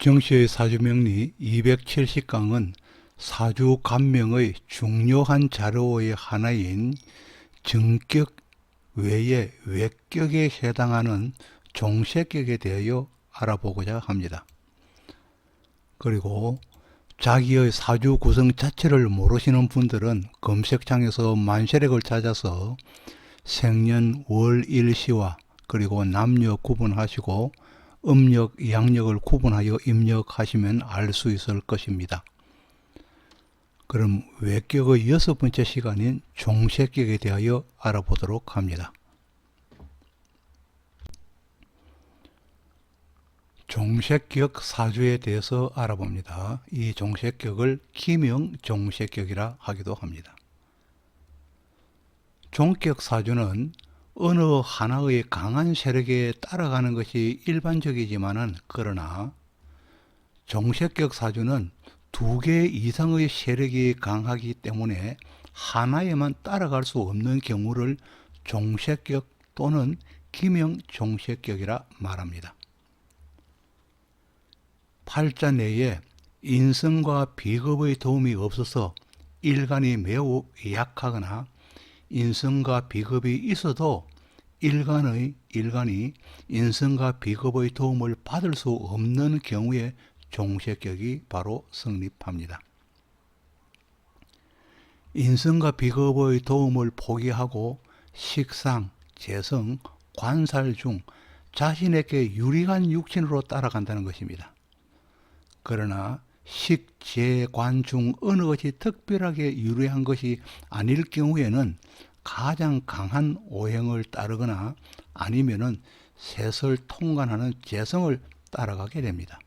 정씨의 사주명리 270강은 사주간명의 중요한 자료의 하나인 정격 외의 외격에 해당하는 종세격에 대하여 알아보고자 합니다. 그리고 자기의 사주 구성 자체를 모르시는 분들은 검색창에서 만세력을 찾아서 생년 월 일시와 그리고 남녀 구분하시고 음력, 양력을 구분하여 입력하시면 알 수 있을 것입니다. 그럼 외격의 6번째 시간인 종세격에 대하여 알아보도록 합니다. 종세격 사주에 대해서 알아봅니다. 이 종세격을 기명 종세격이라 하기도 합니다. 종격 사주는 어느 하나의 강한 세력에 따라가는 것이 일반적이지만은 그러나 종세격 사주는 두 개 이상의 세력이 강하기 때문에 하나에만 따라갈 수 없는 경우를 종세격 또는 기명 종세격이라 말합니다. 팔자 내에 인성과 비겁의 도움이 없어서 일간이 매우 약하거나 인성과 비겁이 있어도 일간이 인성과 비겁의 도움을 받을 수 없는 경우에 종세격이 바로 성립합니다. 인성과 비겁의 도움을 포기하고 식상, 재성, 관살 중 자신에게 유리한 육신으로 따라간다는 것입니다. 그러나 식, 재, 관 중 어느 것이 특별하게 유리한 것이 아닐 경우에는 가장 강한 오행을 따르거나 아니면은 셋을 통관하는 재성을 따라가게 됩니다.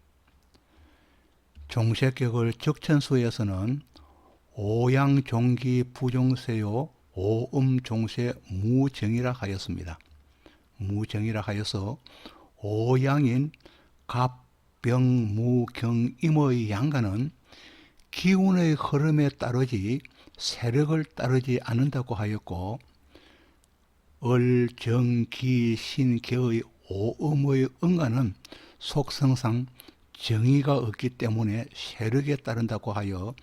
종세격을 적천수에서는 오양종기 부종세요 오음종세 무정이라 하였습니다. 무정이라 하여서 오양인 갑, 병, 무, 경, 임의 양간은 기운의 흐름에 따르지 세력을 따르지 않는다고 하였고 을, 정, 기, 신, 개의 오음의 응간은 속성상 정의가 없기 때문에 세력에 따른다고 하여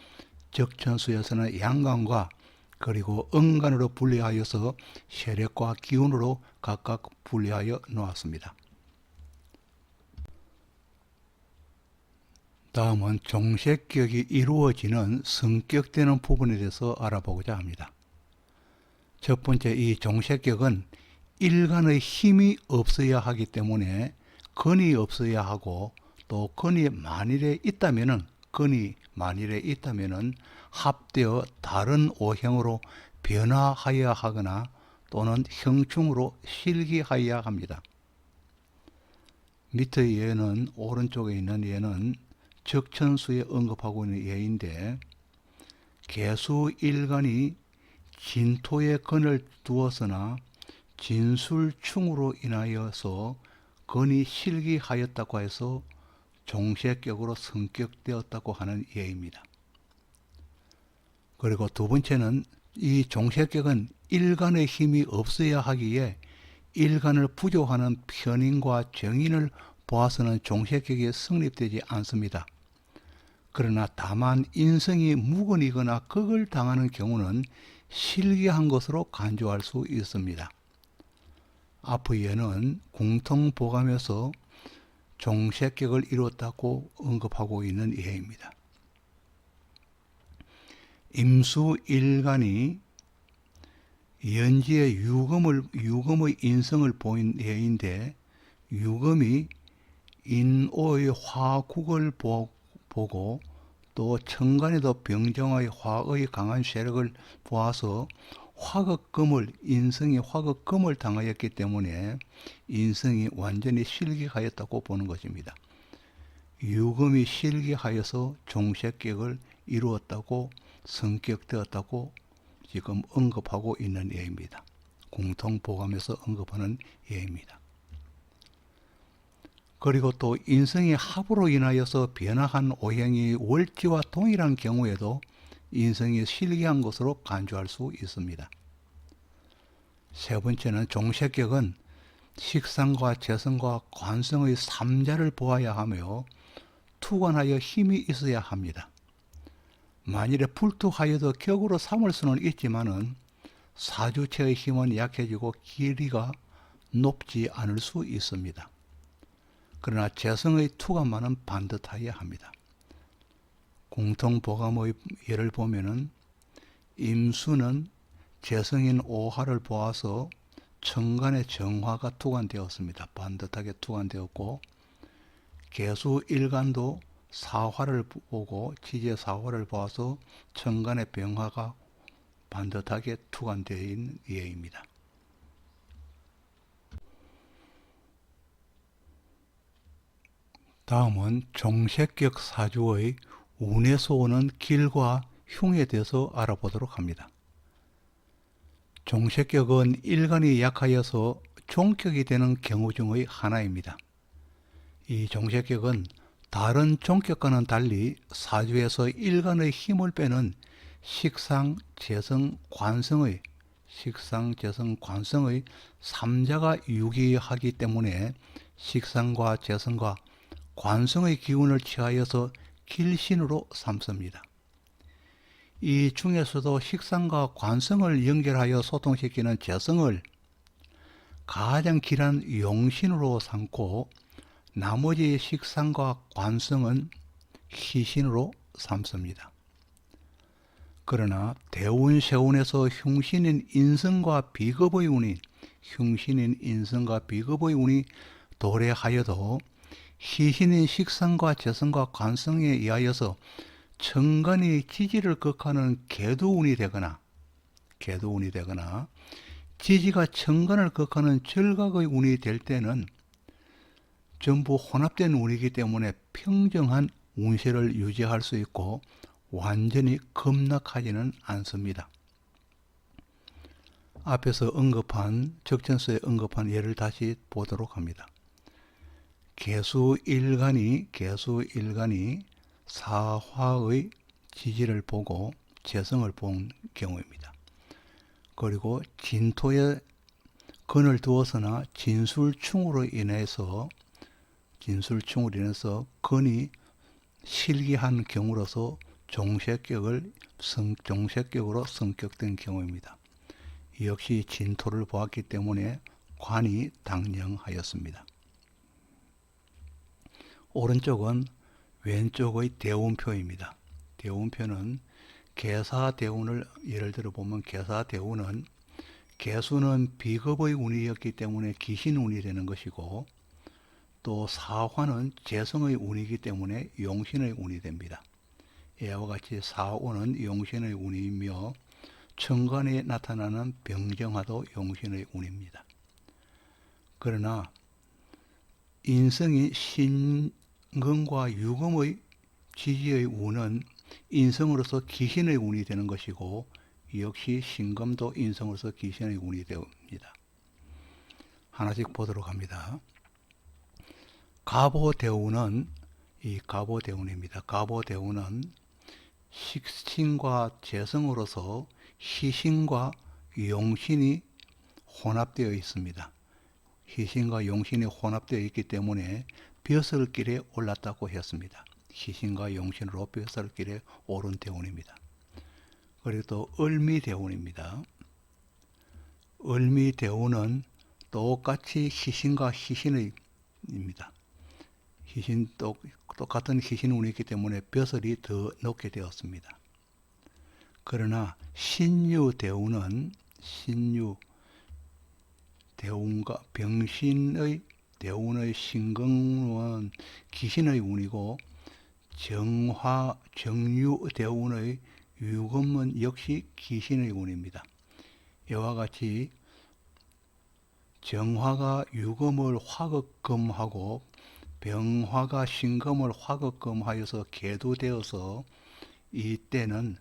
적천수에서는 양간과 그리고 응간으로 분리하여서 세력과 기운으로 각각 분리하여 놓았습니다. 다음은 종세격이 이루어지는 성격되는 부분에 대해서 알아보고자 합니다. 첫 번째, 이 종세격은 일간의 힘이 없어야 하기 때문에 근이 없어야 하고 또 근이 만일에 있다면은 합되어 다른 오행으로 변화하여야 하거나 또는 형충으로 실기하여야 합니다. 밑의 예는 오른쪽에 있는 예는 적천수에 언급하고 있는 예인데 개수 일간이 진토에 근을 두었으나 진술충으로 인하여서 근이 실기하였다고 해서 종세격으로 성격되었다고 하는 예입니다. 그리고 두 번째는 이 종세격은 일간의 힘이 없어야 하기에 일간을 부조하는 편인과 정인을 보아서는 종세격이 성립되지 않습니다. 그러나 다만 인성이 무근이거나 극을 당하는 경우는 실기한 것으로 간주할 수 있습니다. 앞의 예는 공통보감에서 종세격을 이뤘다고 언급하고 있는 예입니다. 임수일간이 연지의 유금의 인성을 보인 예인데 유금이 인오의 화국을 보고 또 천간에도 병정의 화의 강한 세력을 보아서 인성이 화극금을 당하였기 때문에 인성이 완전히 실기하였다고 보는 것입니다. 유금이 실기하여서 종세격을 이루었다고 성격되었다고 지금 언급하고 있는 예입니다. 공통보감에서 언급하는 예입니다. 그리고 또 인성의 합으로 인하여서 변화한 오행이 월지와 동일한 경우에도 인성이 실기한 것으로 간주할 수 있습니다. 세 번째는 종세격은 식상과 재성과 관성의 삼자를 보아야 하며 투관하여 힘이 있어야 합니다. 만일에 불투하여도 격으로 삼을 수는 있지만은 사주체의 힘은 약해지고 길이가 높지 않을 수 있습니다. 그러나 재성의 투관만은 반듯하여야 합니다. 공통보감의 예를 보면은 임수는 재성인 오화를 보아서 천간의 정화가 투관되었습니다. 반듯하게 투관되었고, 계수 일간도 사화를 보고 지지의 사화를 보아서 천간의 병화가 반듯하게 투관되어 있는 예입니다. 다음은 종색격 사주의 운에서 오는 길과 흉에 대해서 알아보도록 합니다. 종색격은 일간이 약하여서 종격이 되는 경우 중의 하나입니다. 이 종색격은 다른 종격과는 달리 사주에서 일간의 힘을 빼는 식상, 재성, 관성의 삼자가 유기하기 때문에 식상과 재성과 관성의 기운을 취하여서 길신으로 삼습니다. 이 중에서도 식상과 관성을 연결하여 소통시키는 재성을 가장 길한 용신으로 삼고, 나머지 식상과 관성은 희신으로 삼습니다. 그러나 대운, 세운에서 흉신인 인성과 비겁의 운이 도래하여도 희신인 식상과 재성과 관성에 의하여서 천간이 지지를 극하는 계도운이 되거나 지지가 천간을 극하는 절각의 운이 될 때는 전부 혼합된 운이기 때문에 평정한 운세를 유지할 수 있고 완전히 급락하지는 않습니다. 앞에서 적전서에 언급한 예를 다시 보도록 합니다. 계수 일간이 사화의 지지를 보고 재성을 본 경우입니다. 그리고 진토에 근을 두어서나 진술충으로 인해서 근이 실기한 경우로서 종색격으로 성격된 경우입니다. 역시 진토를 보았기 때문에 관이 당령하였습니다. 오른쪽은 왼쪽의 대운표입니다. 대운표는 계사대운을 예를 들어 보면, 계사대운은 계수는 비겁의 운이었기 때문에 기신운이 되는 것이고, 또 사화는 재성의 운이기 때문에 용신의 운이 됩니다. 이와 같이 사오는 용신의 운이며 천간에 나타나는 병정화도 용신의 운입니다. 그러나 인성이 신금과 유금의 지지의 운은 인성으로서 기신의 운이 되는 것이고, 역시 신금도 인성으로서 기신의 운이 됩니다. 하나씩 보도록 합니다. 갑오대운입니다. 갑오대운은 식신과 재성으로서 희신과 용신이 혼합되어 있습니다. 희신과 용신이 혼합되어 있기 때문에 벼슬길에 올랐다고 했습니다. 희신과 용신으로 벼슬길에 오른 대운입니다. 그리고 또 을미대운입니다. 을미대운은 똑같이 희신과 희신입니다. 똑같은 희신운이 있기 때문에 벼슬이 더 높게 되었습니다. 그러나 신유대운은 대운과 병신의 대운의 신금은 기신의 운이고, 정유대운의 유금은 역시 기신의 운입니다. 이와 같이 정화가 유금을 화극금하고 병화가 신금을 화극금하여서 계도되어서 이때는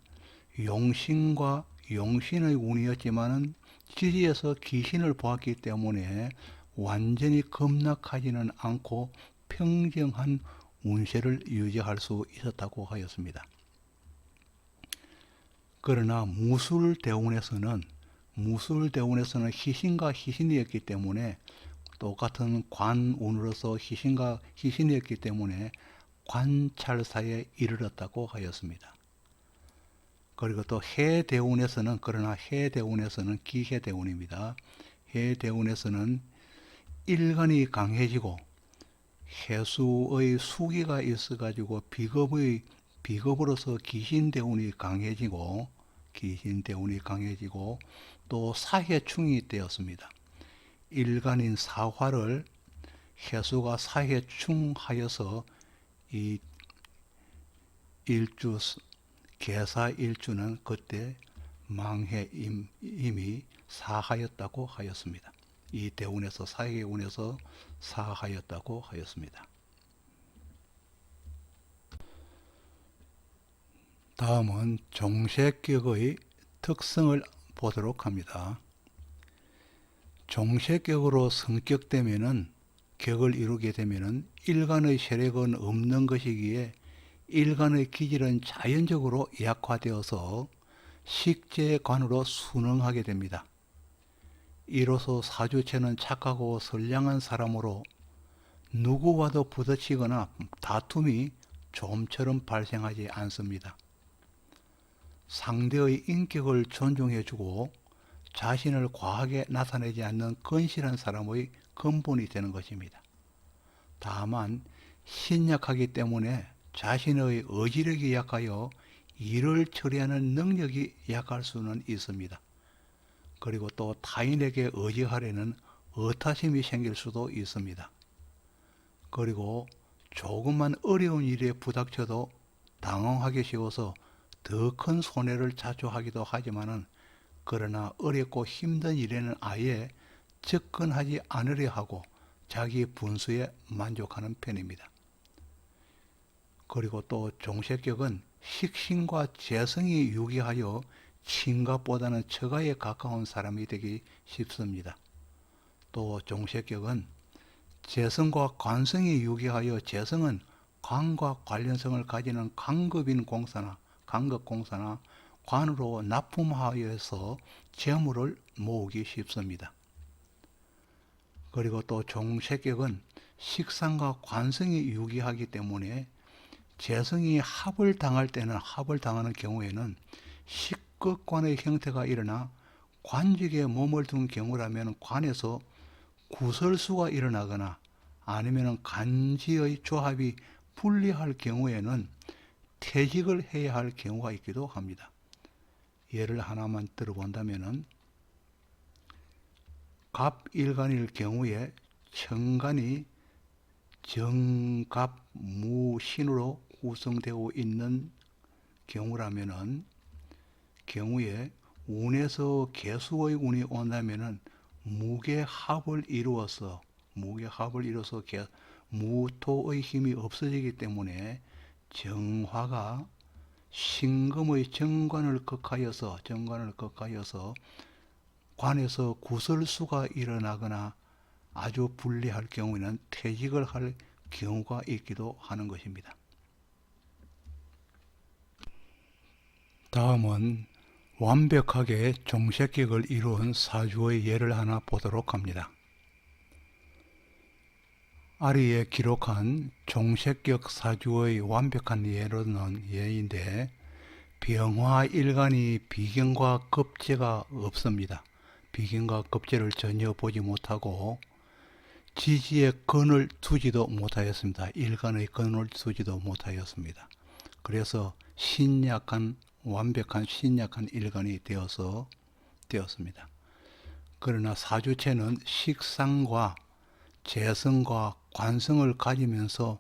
용신과 용신의 운이었지만은 지지에서 기신을 보았기 때문에 완전히 급락하지는 않고 평정한 운세를 유지할 수 있었다고 하였습니다. 그러나 무술대운에서는 희신과 희신이었기 때문에 똑같은 관운으로서 희신과 희신이었기 때문에 관찰사에 이르렀다고 하였습니다. 그리고 또 해대운에서는, 그러나 해대운에서는, 기해대운입니다. 해대운에서는 일간이 강해지고 해수의 수기가 있어가지고 비겁으로서 기신대운이 강해지고 또 사해충이 되었습니다. 일간인 사화를 해수가 사해충하여서 이 일주 계사일주는 그때 망해 이미 사하였다고 하였습니다. 이 대운에서 사해운에서 사하였다고 하였습니다. 다음은 종색격의 특성을 보도록 합니다. 종색격으로 성격되면은, 격을 이루게 되면은 일간의 세력은 없는 것이기에 일간의 기질은 자연적으로 약화되어서 식재관으로 순응하게 됩니다. 이로써 사주체는 착하고 선량한 사람으로 누구와도 부딪히거나 다툼이 좀처럼 발생하지 않습니다. 상대의 인격을 존중해주고 자신을 과하게 나타내지 않는 건실한 사람의 근본이 되는 것입니다. 다만 신약하기 때문에 자신의 의지력이 약하여 일을 처리하는 능력이 약할 수는 있습니다. 그리고 또 타인에게 의지하려는 의타심이 생길 수도 있습니다. 그리고 조금만 어려운 일에 부닥쳐도 당황하기 쉬워서 더 큰 손해를 자초하기도 하지만은, 그러나 어렵고 힘든 일에는 아예 접근하지 않으려 하고 자기 분수에 만족하는 편입니다. 그리고 또 종색격은 식신과 재성이 유기하여 친갑보다는 처가에 가까운 사람이 되기 쉽습니다. 또 종색격은 재성과 관성이 유기하여, 재성은 관과 관련성을 가지는 간급공사나 관으로 납품하여서 재물을 모으기 쉽습니다. 그리고 또 종색격은 식상과 관성이 유기하기 때문에 재성이 합을 당하는 경우에는 식극관의 형태가 일어나 관직에 몸을 둔 경우라면 관에서 구설수가 일어나거나 아니면 간지의 조합이 불리할 경우에는 퇴직을 해야 할 경우가 있기도 합니다. 예를 하나만 들어본다면은, 갑일간일 경우에 천간이 정갑무신으로 구성되어 있는 경우라면은, 경우에 운에서 개수의 운이 온다면은 무게합을 이루어서 무토의 힘이 없어지기 때문에 정화가 신금의 정관을 극하여서 관에서 구설수가 일어나거나 아주 불리할 경우에는 퇴직을 할 경우가 있기도 하는 것입니다. 다음은 완벽하게 종색격을 이룬 사주의 예를 하나 보도록 합니다. 아리에 기록한 종색격 사주의 완벽한 예인데, 병화일간이 비견과 겁재가 없습니다. 비견과 겁재를 전혀 보지 못하고 지지에 건을 두지도 못하였습니다. 일간의 건을 두지도 못하였습니다. 그래서 완벽한 신약한 일간이 되었습니다. 그러나 사주체는 식상과 재성과 관성을 가지면서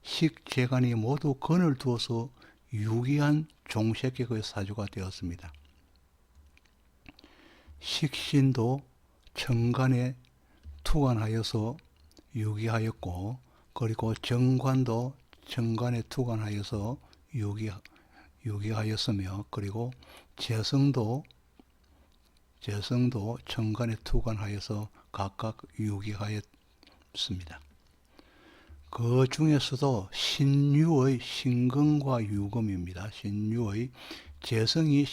식재간이 모두 건을 두어서 유기한 종색격의 사주가 되었습니다. 식신도 천간에 투관하여서 유기하였고, 그리고 정관도 천간에 투관하여서 유기하였으며, 그리고 재성도 천간에 투관하여서 각각 유기하였습니다. 그 중에서도 신유의 신금과 유금입니다. 신유의 재성이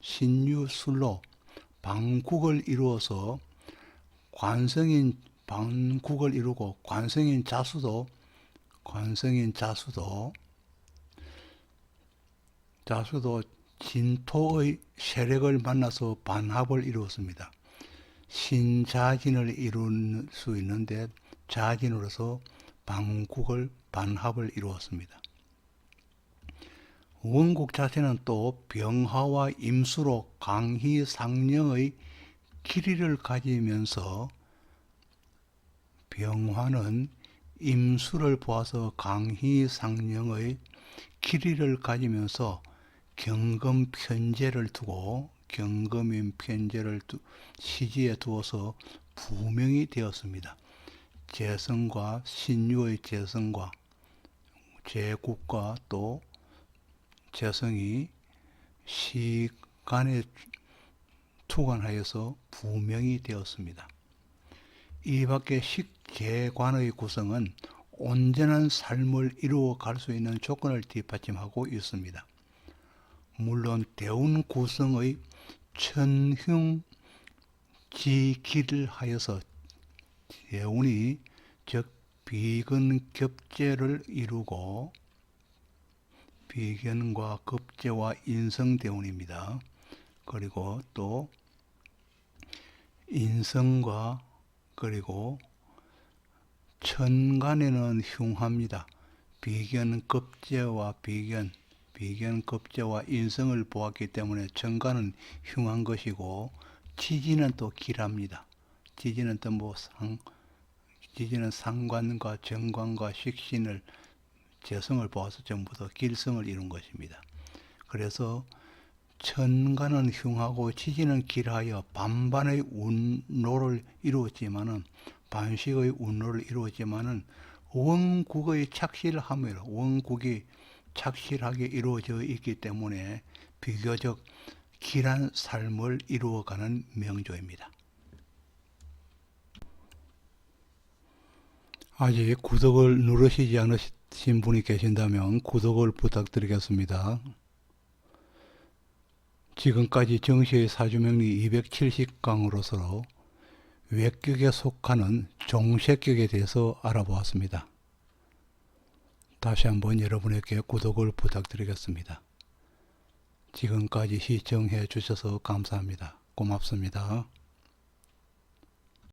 신유술로 방국을 이루어서 관성인 방국을 이루고, 관성인 자수도 관성인 자수도 진토의 세력을 만나서 반합을 이루었습니다. 신자진을 이룰 수 있는데 자진으로서 방국을 반합을 이루었습니다. 원국 자체는 또 병하와 임수로 강희상령의 길이를 가지면서 병화는 임수를 보아서 강희상령의 길이를 가지면서 경금편제를 두고 경금인 편제를 시지에 두어서 부명이 되었습니다. 재성과 신유의 재성과 제국과 또 재성이 시간에 투관하여서 부명이 되었습니다. 이 밖에 식재관의 구성은 온전한 삶을 이루어 갈 수 있는 조건을 뒷받침하고 있습니다. 물론 대운 구성의 천흉지기를 하여서 대운이 즉 비근겹재를 이루고 비견과 급재와 인성대운입니다. 그리고 또 인성과 그리고 천간에는 흉합니다. 비견급재와 비견급재와 인성을 보았기 때문에 천간은 흉한 것이고 지지는 또 길합니다. 지지는 또 지지는 상관과 정관과 식신을 재성을 보아서 전부 다 길성을 이룬 것입니다. 그래서 천간은 흉하고 지지는 길하여 반반의 운로를 이루었지만은 반식의 운로를 이루었지만은 원국의 착실함으로 원국이 착실하게 이루어져 있기 때문에 비교적 길한 삶을 이루어가는 명조입니다. 아직 구독을 누르시지 않으신 분이 계신다면 구독을 부탁드리겠습니다. 지금까지 정시의 사주명리 270강으로서 외격에 속하는 종색격에 대해서 알아보았습니다. 다시 한번 여러분에게 구독을 부탁드리겠습니다. 지금까지 시청해 주셔서 감사합니다. 고맙습니다.